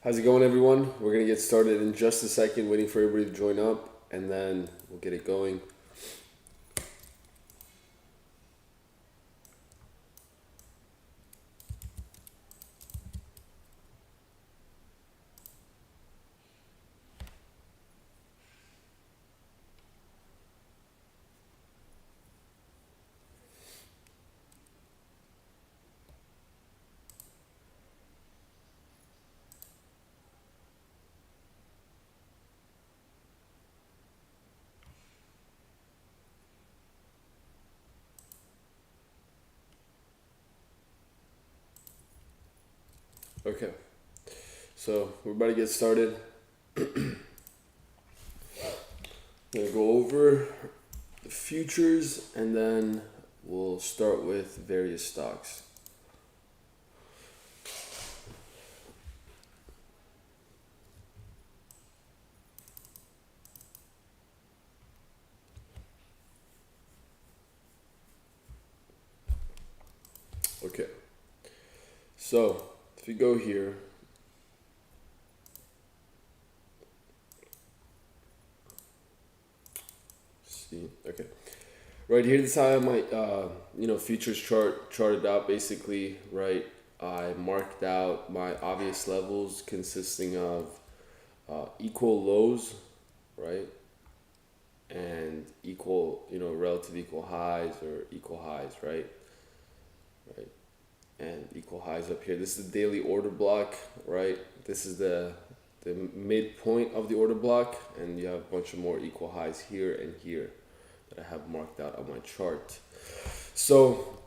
How's it going, everyone? We're gonna get started in just a second, waiting for everybody to join up, and then we'll get it going. Okay, so we're about to get started. I'm gonna go over the futures, and then we'll start with various stocks. Okay, so if you go here, see, okay, right here, this is how I have my futures charted out. Basically, right, I marked out my obvious levels consisting of equal lows, right, and equal, relative equal highs or equal highs, right, and equal highs up here. This is the daily order block, right? This is the midpoint of the order block, and you have a bunch of more equal highs here and here that I have marked out on my chart. So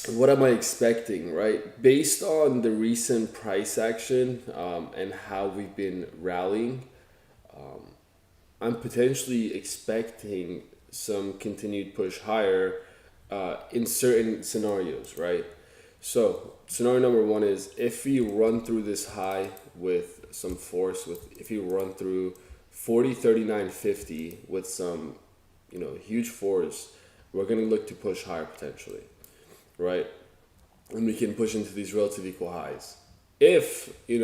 what am I expecting, right? Based on the recent price action and how we've been rallying, I'm potentially expecting some continued push higher in certain scenarios, right? So scenario number one is if we run through this high with some force, with if you run through 40.39.50 with some, huge force, we're gonna look to push higher potentially, right? And we can push into these relative equal highs. If we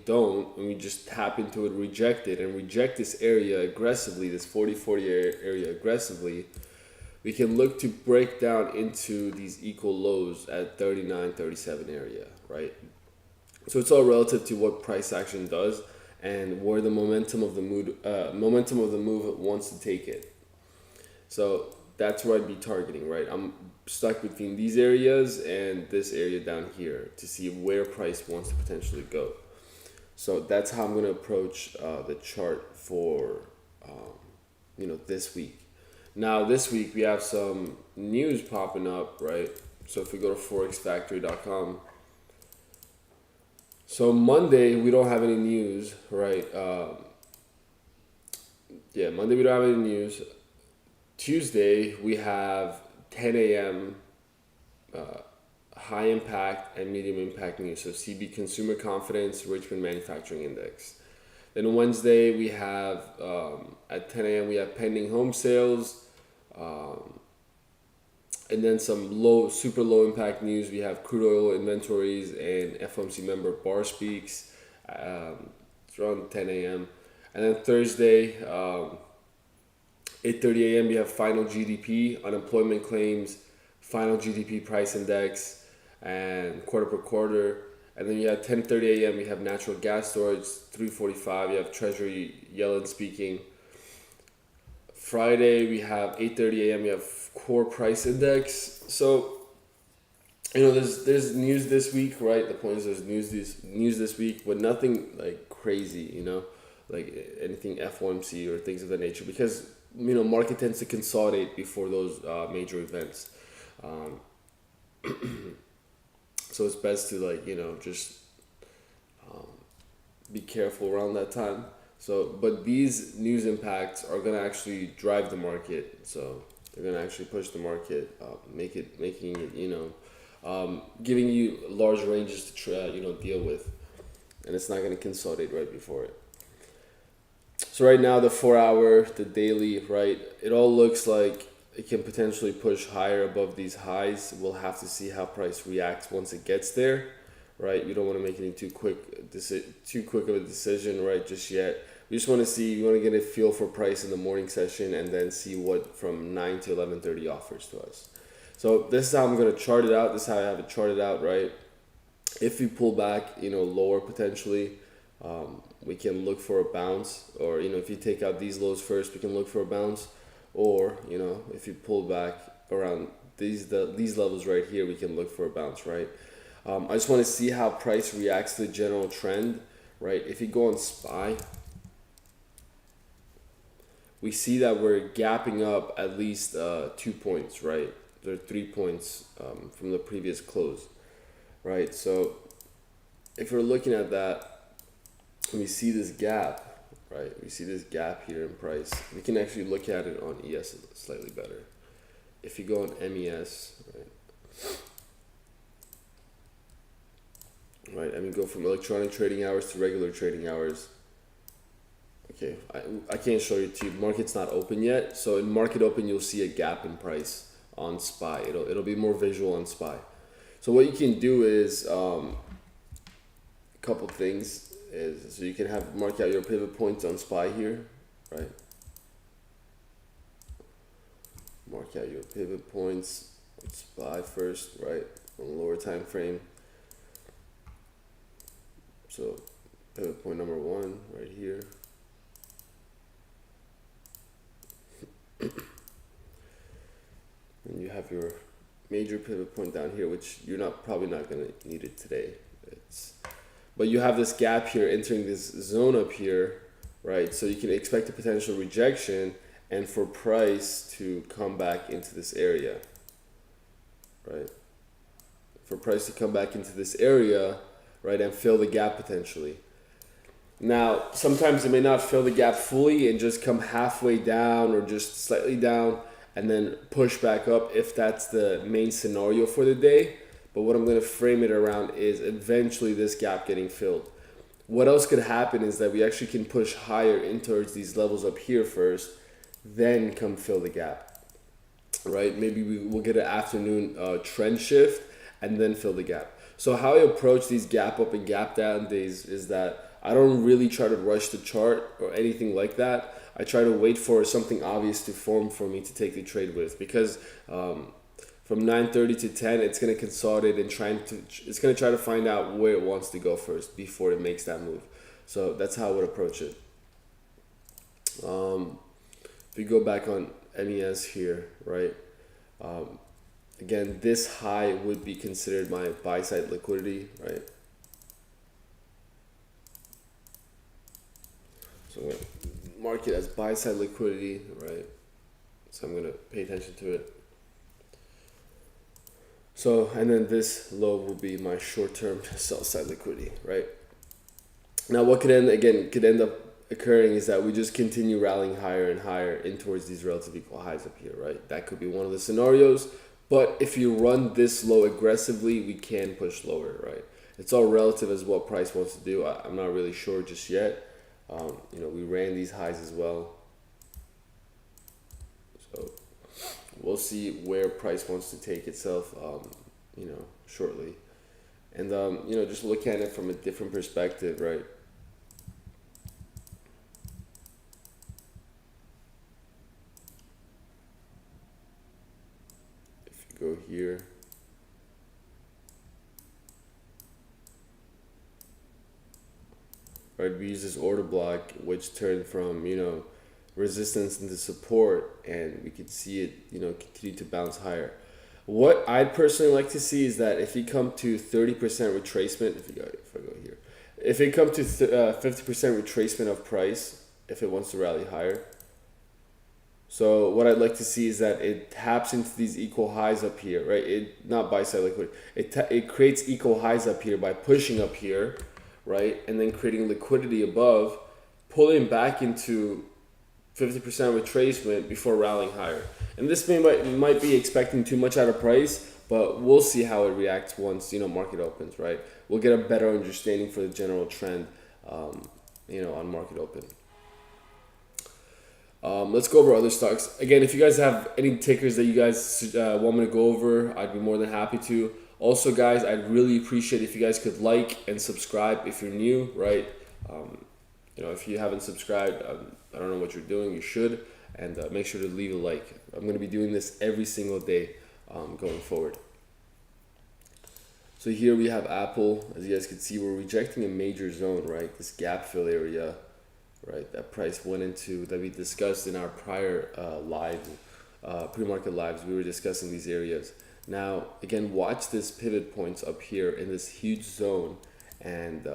don't, and we just tap into it, reject it, and reject this area aggressively, this 40-40 area aggressively, we can look to break down into these equal lows at 39-37 area, right? So it's all relative to what price action does and where the momentum of the move wants to take it. So that's where I'd be targeting, right? I'm stuck between these areas and this area down here to see where price wants to potentially go. So that's how I'm going to approach the chart for this week. Now this week we have some news popping up, right? So if we go to forexfactory.com, so Monday we don't have any news, right? Monday we don't have any news. Tuesday we have 10 a.m. High impact and medium impact news. So CB Consumer Confidence, Richmond Manufacturing Index. Then Wednesday we have at 10 a.m. we have pending home sales, and then some super low impact news. We have crude oil inventories and FOMC member bar speaks. It's around 10 a.m. And then Thursday, 8:30 a.m. we have final GDP, unemployment claims, final GDP price index, and quarter per quarter. And then you have 10:30 a.m. we have natural gas storage. 3:45 you have Treasury Yellen speaking. Friday we have 8:30 a.m. we have core price index. So there's news this week, right? The point is there's news this week, but nothing like crazy, like anything FOMC or things of that nature, because market tends to consolidate before those major events. So it's best to just be careful around that time. So, but these news impacts are gonna actually drive the market. So they're gonna actually push the market, making it, giving you large ranges to deal with, and it's not gonna consolidate right before it. So right now, the 4 hour, the daily, right, it all looks like it can potentially push higher above these highs. We'll have to see how price reacts once it gets there, right? We don't want to make any too quick of a decision, right, just yet. We just want to see, we want to get a feel for price in the morning session and then see what from 9 to 11:30 offers to us. So this is how I'm going to chart it out. This is how I have it charted out, right? If we pull back, lower potentially, we can look for a bounce, or if you take out these lows first, we can look for a bounce, or if you pull back around these levels right here, we can look for a bounce, right? I just want to see how price reacts to the general trend, right? If you go on SPY, we see that we're gapping up at least 2 points, right? There are 3 points from the previous close, right? So if we're looking at that, we see this gap, right? We see this gap here in price. We can actually look at it on ES slightly better. If you go on MES, right? I mean, go from electronic trading hours to regular trading hours. Okay, I can't show you to market's not open yet. So in market open, you'll see a gap in price on SPY. It'll be more visual on SPY. So what you can do is a couple things. So you can mark out your pivot points on SPY here, right? Mark out your pivot points on SPY first, right? On the lower time frame. So pivot point number 1 right here. And you have your major pivot point down here, which you're probably not going to need it today. But you have this gap here entering this zone up here, right? So you can expect a potential rejection and for price to come back into this area, right? For price to come back into this area, right, and fill the gap potentially. Now, sometimes it may not fill the gap fully and just come halfway down or just slightly down and then push back up if that's the main scenario for the day. But what I'm going to frame it around is eventually this gap getting filled. What else could happen is that we actually can push higher in towards these levels up here first, then come fill the gap, right? Maybe we'll get an afternoon trend shift and then fill the gap. So how I approach these gap up and gap down days is that I don't really try to rush the chart or anything like that. I try to wait for something obvious to form for me to take the trade with, because from 9:30 to 10, it's going to consolidate and it's going to try to find out where it wants to go first before it makes that move. So that's how I would approach it. If we go back on MES here, right? Again, this high would be considered my buy side liquidity, right? So I'm going to mark it as buy side liquidity, right? So I'm going to pay attention to it. So, and then this low will be my short-term sell side liquidity, right? Now, what could end up occurring is that we just continue rallying higher and higher in towards these relative equal highs up here, right? That could be one of the scenarios. But if you run this low aggressively, we can push lower, right? It's all relative as what price wants to do. I'm not really sure just yet. We ran these highs as well. So we'll see where price wants to take itself, shortly. And, just look at it from a different perspective, right? If you go here, right, we use this order block, which turned from, resistance into support, and we could see it, continue to bounce higher. What I'd personally like to see is that if you come to 30% retracement, if I go here, if it comes to 50% retracement of price, if it wants to rally higher. So what I'd like to see is that it taps into these equal highs up here, right? Not buy side liquidity. It creates equal highs up here by pushing up here, right? And then creating liquidity above, pulling back into 50% retracement before rallying higher. And this might be expecting too much out of price, but we'll see how it reacts once market opens, right? We'll get a better understanding for the general trend, on market open. Let's go over other stocks. Again, if you guys have any tickers that you guys want me to go over, I'd be more than happy to. Also, guys, I'd really appreciate if you guys could like and subscribe if you're new, right? Um, if you haven't subscribed, I don't know what you're doing. You should, and make sure to leave a like. I'm going to be doing this every single day going forward. So here we have Apple. As you guys can see, we're rejecting a major zone, right? This gap fill area, right? That price went into, that we discussed in our prior pre-market lives. We were discussing these areas. Now, again, watch this pivot points up here in this huge zone, and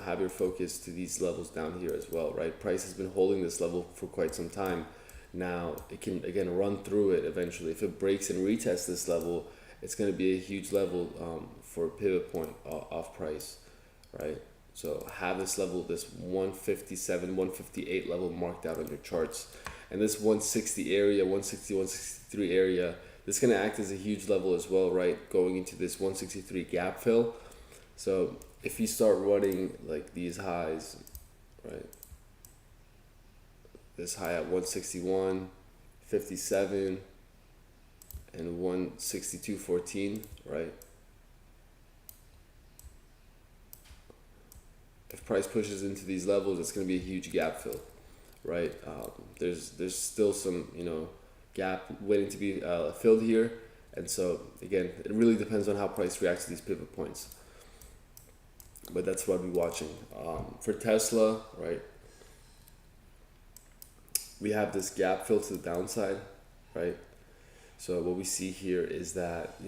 have your focus to these levels down here as well, right? Price has been holding this level for quite some time. Now, it can, again, run through it eventually. If it breaks and retests this level, it's going to be a huge level for pivot point off price, right? So have this level, this 157, 158 level marked out on your charts. And this 160 area, 160, 163 area, this is going to act as a huge level as well, right? Going into this 163 gap fill. So if you start running like these highs, right? This high at 161, 57, and 162.14, right? If price pushes into these levels, it's going to be a huge gap fill, right? There's still some gap waiting to be filled here, and so again, it really depends on how price reacts to these pivot points. But that's what I'll be watching. For Tesla, right? We have this gap fill to the downside, right? So what we see here is that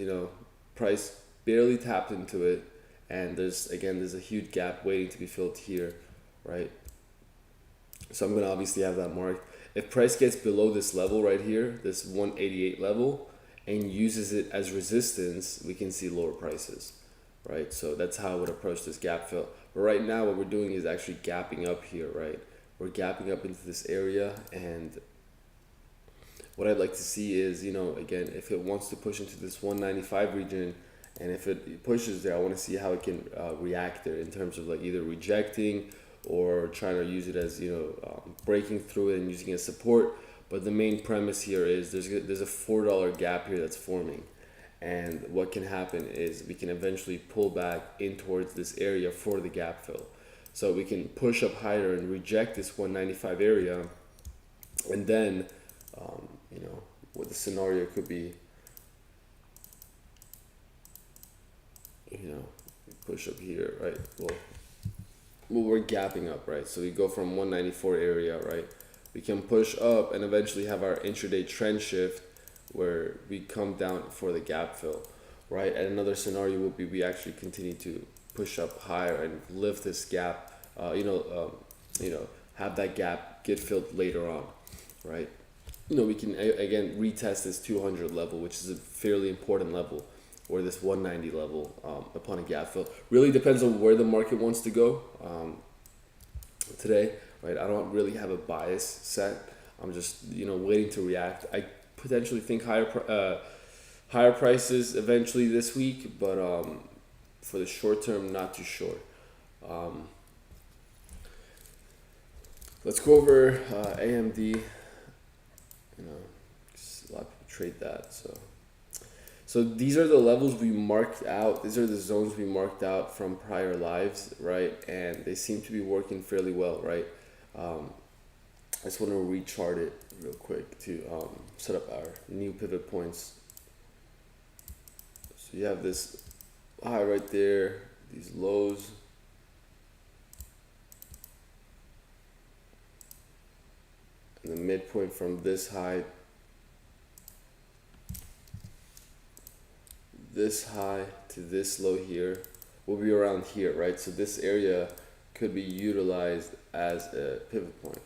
price barely tapped into it, and there's a huge gap waiting to be filled here, right? So I'm gonna obviously have that marked. If price gets below this level right here, this 188 level, and uses it as resistance, we can see lower prices, right? So that's how I would approach this gap fill. But right now, what we're doing is actually gapping up here, right? We're gapping up into this area, and what I'd like to see is, again, if it wants to push into this 195 region, and if it pushes there, I want to see how it can react there in terms of like either rejecting or trying to use it as, breaking through it and using it as support. But the main premise here is there's a $4 gap here that's forming. And what can happen is we can eventually pull back in towards this area for the gap fill. So we can push up higher and reject this 195 area, and then what the scenario could be, push up here, right? Well, we're gapping up, right? So we go from 194 area, right? We can push up and eventually have our intraday trend shift where we come down for the gap fill, right? And another scenario would be we actually continue to push up higher and lift this gap, have that gap get filled later on, right? We can again retest this 200 level, which is a fairly important level, or this 190 level upon a gap fill. Really depends on where the market wants to go today, right? I don't really have a bias set. I'm just waiting to react. I potentially think higher prices eventually this week, but for the short term, not too sure. Let's go over AMD. A lot of people trade that. So these are the levels we marked out. These are the zones we marked out from prior lives, right? And they seem to be working fairly well, right? I just want to rechart it real quick to set up our new pivot points. So you have this high right there, these lows. And the midpoint from this high to this low here will be around here, right? So this area could be utilized as a pivot point,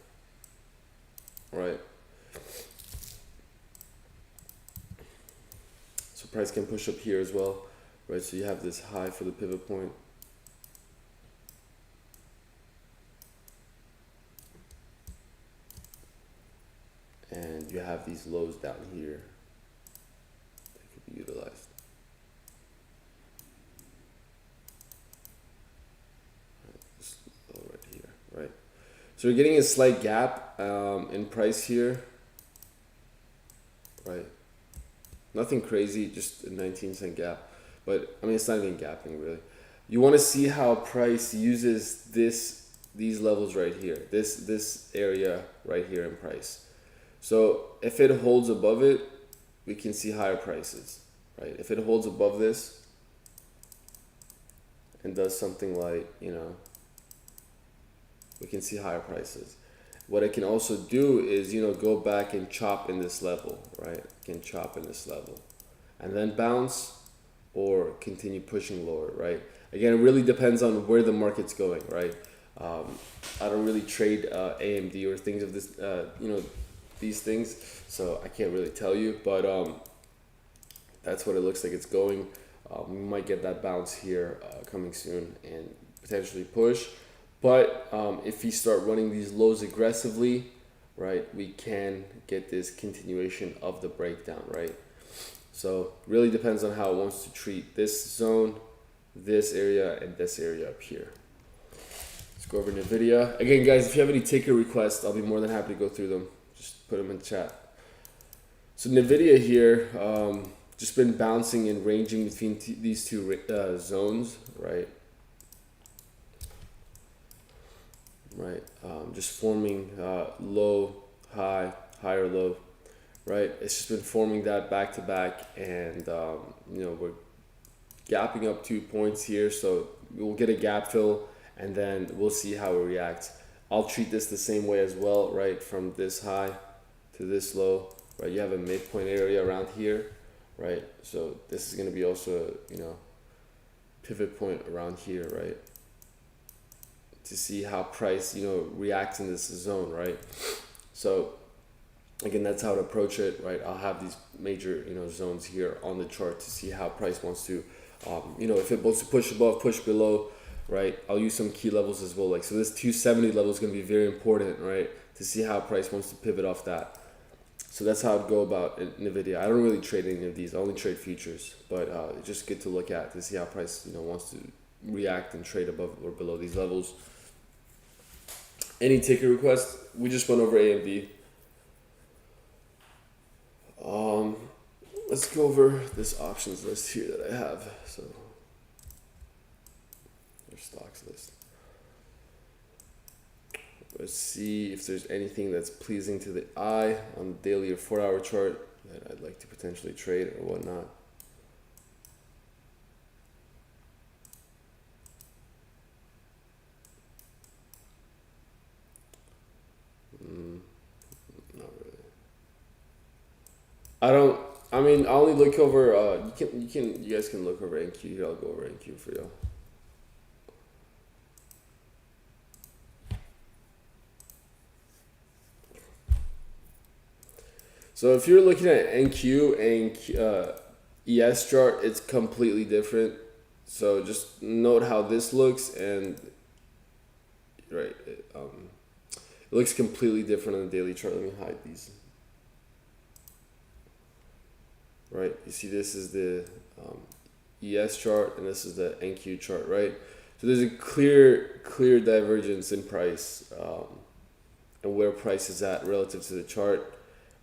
right? So price can push up here as well, right? So you have this high for the pivot point. And you have these lows down here that could be utilized. This low right here, right? So we're getting a slight gap in price here, right? Nothing crazy, just a 19-cent gap. But I mean, it's not even gapping really. You want to see how price uses these levels right here, this area right here in price. So if it holds above it, we can see higher prices, right? If it holds above this and does something like, we can see higher prices. What I can also do is, go back and chop in this level, right? I can chop in this level and then bounce or continue pushing lower, right? Again, it really depends on where the market's going, right? I don't really trade AMD or things of this, these things, so I can't really tell you, but that's what it looks like it's going. We might get that bounce here coming soon and potentially push. But if we start running these lows aggressively, right, we can get this continuation of the breakdown, right? So really depends on how it wants to treat this zone, this area, and this area up here. Let's go over NVIDIA. Again, guys, if you have any ticker requests, I'll be more than happy to go through them. Just put them in the chat. So NVIDIA here, just been bouncing and ranging between these two zones, right? Just forming low, high, higher, low, right? It's just been forming that back to back, and we're gapping up 2 points here, so we'll get a gap fill, and then we'll see how it reacts. I'll treat this the same way as well, right? From this high to this low, right? You have a midpoint area around here, right? So this is going to be also, pivot point around here, right? To see how price, reacts in this zone, right? So again, that's how to approach it, right? I'll have these major, zones here on the chart to see how price wants to, if it wants to push above, push below, right? I'll use some key levels as well. Like, so this 270 level is going to be very important, right? To see how price wants to pivot off that. So that's how I'd go about NVIDIA. I don't really trade any of these. I only trade futures, but it's just good to look at to see how price, wants to react and trade above or below these levels. Any ticket requests? We just went over AMD. Let's go over this options list here that I have. So, our stocks list. Let's see if there's anything that's pleasing to the eye on the daily or 4-hour chart that I'd like to potentially trade or whatnot. Not really. I only look over. You guys can look over NQ. Here, I'll go over NQ for you. So if you're looking at NQ and ES chart, it's completely different. So just note how this looks, and right, it looks completely different on the daily chart. Let me hide these. Right, you see this is the ES chart and this is the NQ chart, right? So there's a clear divergence in price and where price is at relative to the chart,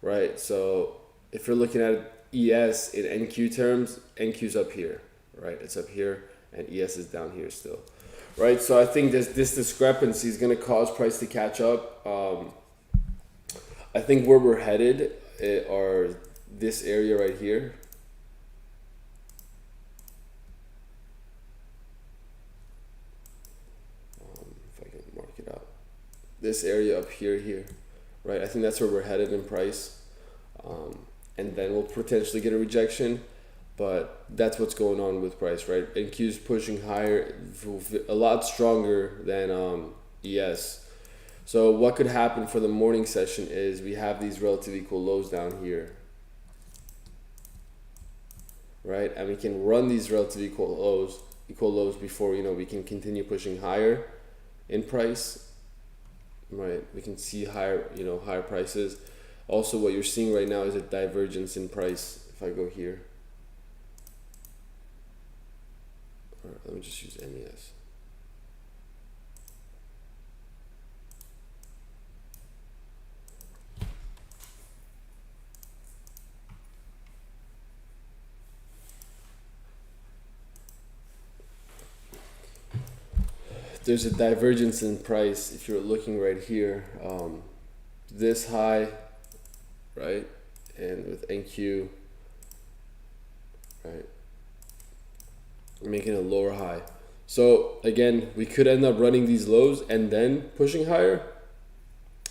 right? So if you're looking at ES in NQ terms, NQ's up here, right? It's up here and ES is down here still, right? So I think this discrepancy is going to cause price to catch up. I think where we're headed are this area right here. If I can mark it out, this area up here, right? I think that's where we're headed in price, and then we'll potentially get a rejection, but that's what's going on with price, right? NQ is pushing higher, a lot stronger than ES. So what could happen for the morning session is we have these relative equal lows down here, right? And we can run these relative equal lows before we can continue pushing higher in price, right? We can see higher prices. Also, what you're seeing right now is a divergence in price. If I go here, all right, let me just use MES. there's a divergence in price. If you're looking right here, this high, right, and with NQ, right, we're making a lower high. So again, we could end up running these lows and then pushing higher.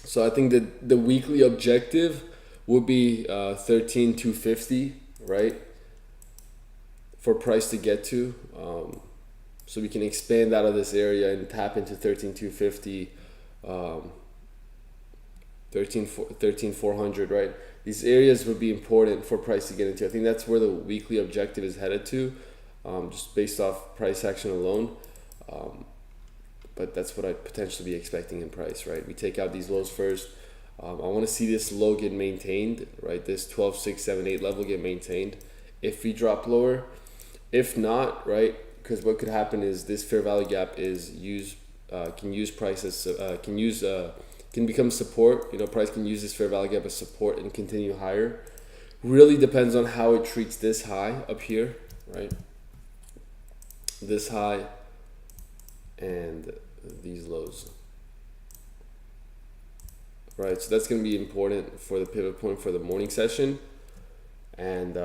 So I think that the weekly objective would be 13,250, right, for price to get to. So we can expand out of this area and tap into 13,250, 13,400, right? These areas would be important for price to get into. I think that's where the weekly objective is headed to, just based off price action alone. But that's what I'd potentially be expecting in price, right? We take out these lows first. I want to see this low get maintained, right? This 12, 6, 7, 8 level get maintained. If we drop lower, if not, right? Because what could happen is this fair value gap is can become support. You know, price can use this fair value gap as support and continue higher. Really depends on how it treats this high up here, right? This high and these lows, right? So that's going to be important for the pivot point for the morning session, and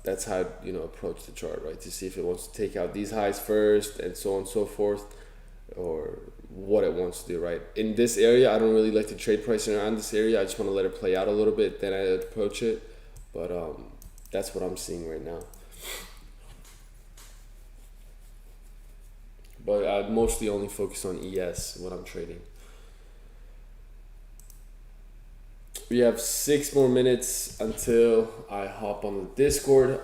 that's how I'd, approach the chart, right? To see if it wants to take out these highs first and so on and so forth, or what it wants to do, right? In this area, I don't really like to trade pricing around this area. I just want to let it play out a little bit, then I approach it. But that's what I'm seeing right now. But I mostly only focus on ES when I'm trading. We have 6 more minutes until I hop on the Discord.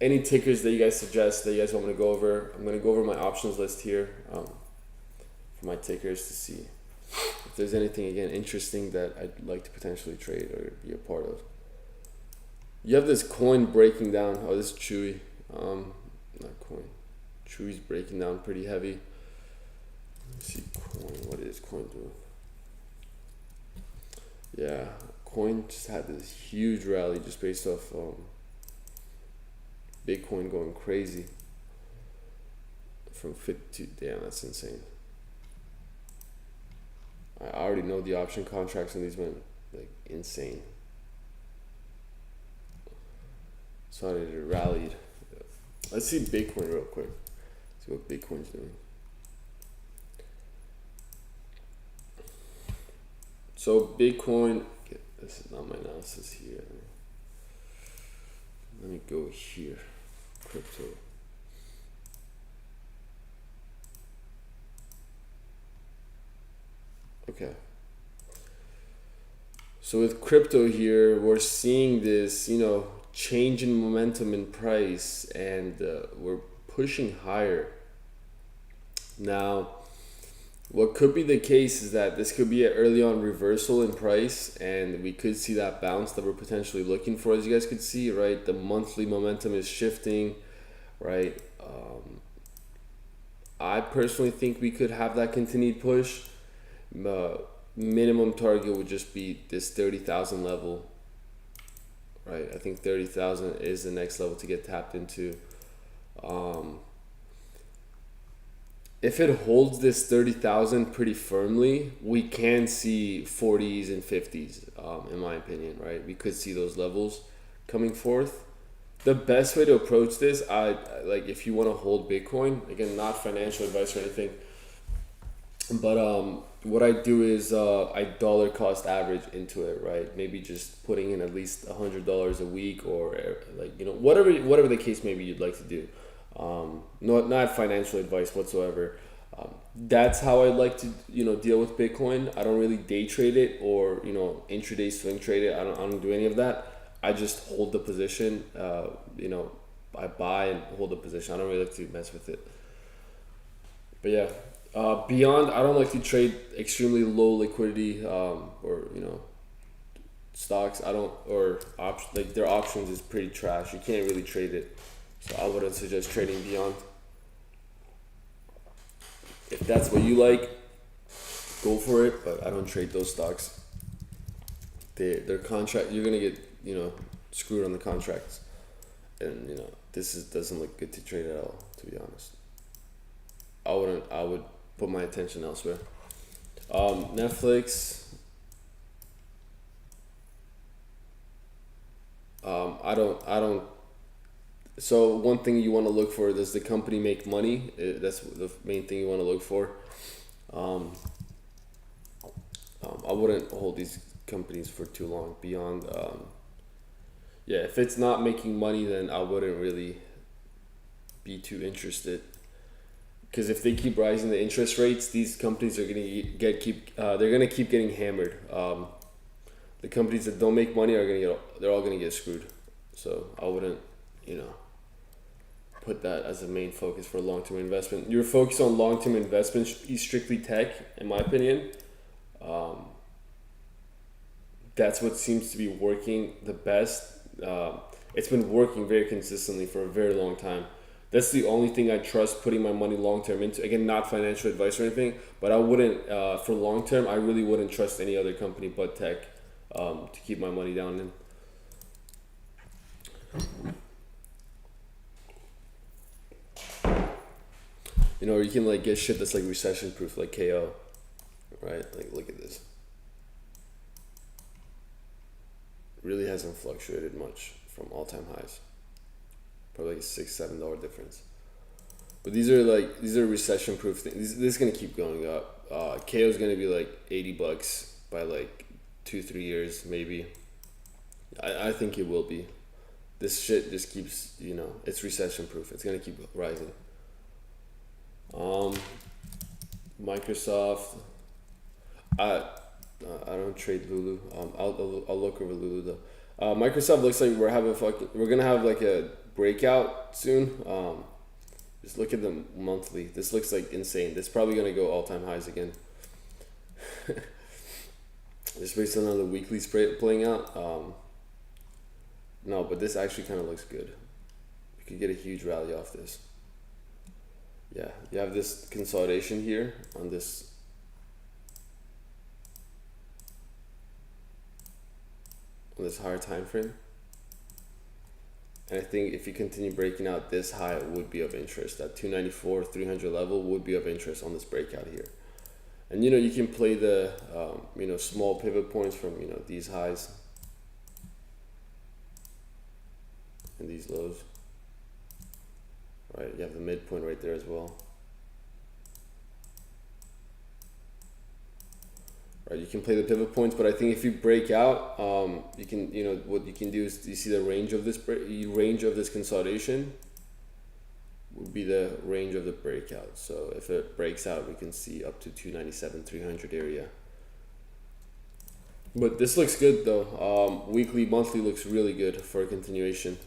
Any tickers that you guys suggest that you guys want me to go over, I'm going to go over my options list here for my tickers to see if there's anything, again, interesting that I'd like to potentially trade or be a part of. You have this coin breaking down. Oh, this is Chewy. Not coin. Chewy's breaking down pretty heavy. Let's see coin. What is coin doing? Yeah, coin just had this huge rally just based off Bitcoin going crazy from 50 to, damn, that's insane. I already know the option contracts on these went like insane. So it rallied. Let's see Bitcoin real quick. See what Bitcoin's doing. So Bitcoin, this is not my analysis here. Let me go here. Crypto. Okay. So with crypto here, we're seeing this, change in momentum in price, and we're pushing higher. Now, what could be the case is that this could be an early on reversal in price, and we could see that bounce that we're potentially looking for. As you guys could see, right, the monthly momentum is shifting, right? I personally think we could have that continued push. Minimum target would just be this 30,000 level, right? I think 30,000 is the next level to get tapped into. If it holds this 30,000 pretty firmly, we can see 40s and 50s, in my opinion, right? We could see those levels coming forth. The best way to approach this, like if you want to hold Bitcoin, again, not financial advice or anything, but what I do is I dollar cost average into it, right? Maybe just putting in at least $100 a week, or whatever the case maybe you'd like to do. Not financial advice whatsoever. That's how I like to deal with Bitcoin. I don't really day trade it or intraday swing trade it. I don't do any of that. I just hold the position. I buy and hold the position. I don't really like to mess with it. But yeah. Beyond, I don't like to trade extremely low liquidity or stocks. I don't, or their options is pretty trash. You can't really trade it, so I wouldn't suggest trading beyond. If that's what you like, go for it. But I don't trade those stocks. Their contract, you're gonna get screwed on the contracts, and doesn't look good to trade at all. To be honest, I would put my attention elsewhere. Netflix. I don't. So one thing you want to look for, does the company make money? That's the main thing you want to look for. Um, I wouldn't hold these companies for too long beyond. Yeah, if it's not making money, then I wouldn't really be too interested. Because if they keep rising the interest rates, these companies are gonna they're gonna keep getting hammered. The companies that don't make money are they're all gonna get screwed. So I wouldn't, you know, put that as a main focus for long term investment. Your focus on long term investment should be strictly tech, in my opinion. Um, that's what seems to be working the best. It's been working very consistently for a very long time. That's the only thing I trust putting my money long term into. Again, not financial advice or anything, but I wouldn't, for long term, I really wouldn't trust any other company but tech to keep my money down in. You know, or you can like get shit that's like recession proof, like KO, right? Like, look at this. Really hasn't fluctuated much from all time highs. Probably like $6-7 difference. But these are recession proof things. This is gonna keep going up. KO is gonna be like $80 by like 2-3 years maybe. I think it will be. This shit just keeps, you know, it's recession proof. It's gonna keep rising. Microsoft. I don't trade Lulu. I'll look over Lulu though. Microsoft looks like we're gonna have like a breakout soon. Just look at the monthly. This looks like insane. This is probably gonna go all time highs again. Just based on how the weekly playing out. No, but this actually kind of looks good. You could get a huge rally off this. Yeah, you have this consolidation here on this higher time frame. And I think if you continue breaking out this high, it would be of interest. That 294, 300 level would be of interest on this breakout here. And you know, you can play the small pivot points from these highs and these lows. Right, you have the midpoint right there as well. Right, you can play the pivot points, but I think if you break out, you can, what you can do is, you see the range of this consolidation would be the range of the breakout. So if it breaks out, we can see up to 297, 300 area. But this looks good though. Weekly, monthly looks really good for a continuation.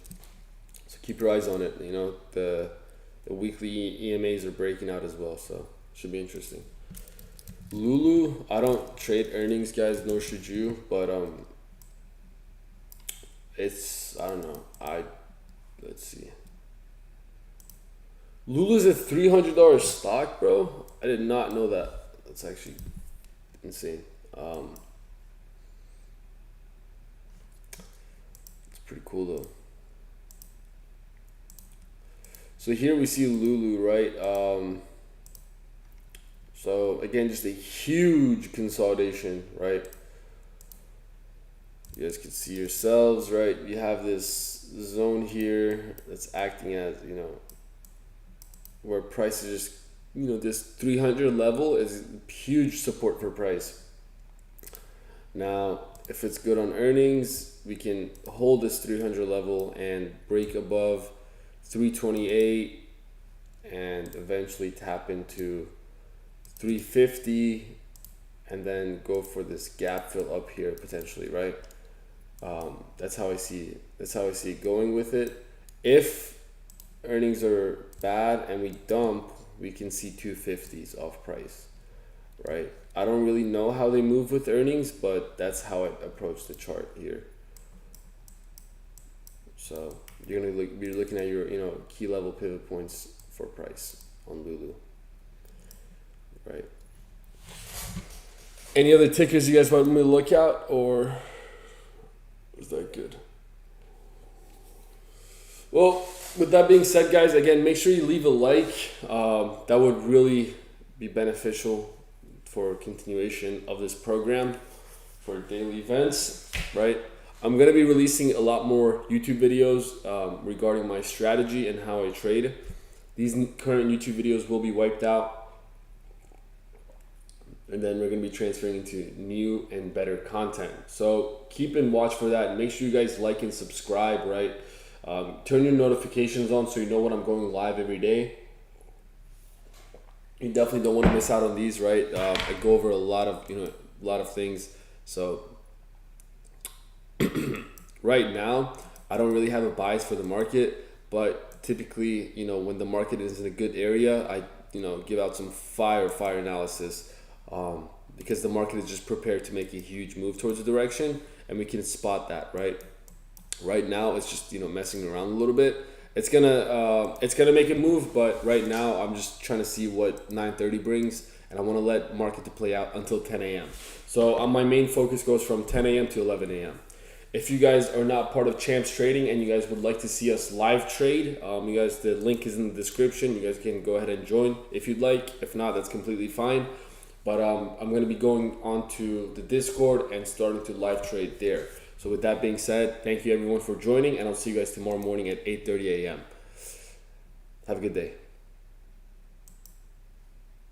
So keep your eyes on it. You know, the weekly EMAs are breaking out as well, so should be interesting. Lulu, I don't trade earnings, guys, nor should you, but it's, I don't know. Let's see. Lulu's a $300 stock, bro. I did not know that. That's actually insane. It's pretty cool though. So here we see Lulu, right? So again, just a huge consolidation, right? You guys can see yourselves, right? You have this zone here that's acting as, where price is just, this 300 level is huge support for price. Now, if it's good on earnings, we can hold this 300 level and break above 328 and eventually tap into 350 and then go for this gap fill up here potentially, right? That's how I see it. That's how I see it going with it. If earnings are bad and we dump, we can see 250s off price, right? I don't really know how they move with earnings, but that's how I approach the chart here. So you're gonna be looking at your key level pivot points for price on Lulu, right? Any other tickers you guys want me to look at, or is that good? Well, with that being said, guys, again, make sure you leave a like. That would really be beneficial for continuation of this program for daily events, right? I'm gonna be releasing a lot more YouTube videos regarding my strategy and how I trade. These current YouTube videos will be wiped out, and then we're gonna be transferring into new and better content. So keep in watch for that. Make sure you guys like and subscribe, right? Turn your notifications on so you know when I'm going live every day. You definitely don't want to miss out on these, right? I go over a lot of things. So right now, I don't really have a bias for the market, but typically, when the market is in a good area, I give out some fire analysis, because the market is just prepared to make a huge move towards a direction, and we can spot that, right? Right now, it's just messing around a little bit. It's gonna make a move, but right now I'm just trying to see what 9:30 brings, and I want to let market to play out until 10 a.m. So my main focus goes from 10 a.m. to 11 a.m. If you guys are not part of Champs Trading and you guys would like to see us live trade, the link is in the description. You guys can go ahead and join if you'd like. If not, that's completely fine. But I'm going to be going on to the Discord and starting to live trade there. So with that being said, thank you everyone for joining, and I'll see you guys tomorrow morning at 8:30 a.m. Have a good day.